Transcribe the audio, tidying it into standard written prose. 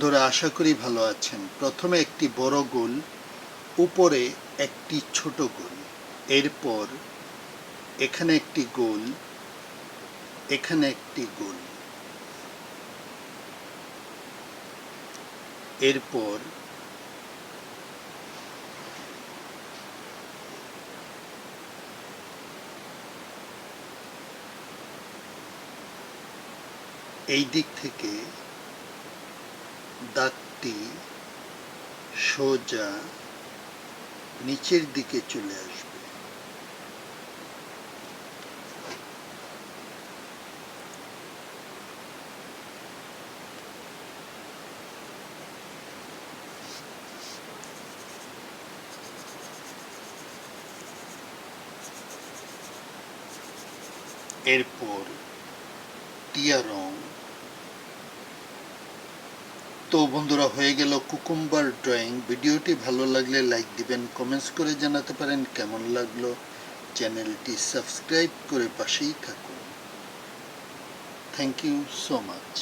বন্ধুরা, আশা করি ভালো আছেন। প্রথমে একটি বড় গোল, উপরে একটি ছোট গোল, এরপর এখানে একটি গোল, এখানে একটি গোল, এরপর এই দিক থেকে দাগটি সোজা নিচের দিকে চলে আসবে। এরপর টিয়া রং। তো বন্ধুরা, হয়ে গেল কুকুম্বার ড্রয়িং। ভিডিওটি ভালো লাগলে লাইক দিবেন, কমেন্টস করে জানাতে পারেন কেমন লাগলো। চ্যানেলটি সাবস্ক্রাইব করে পাশেই থাকুন। Thank you so much.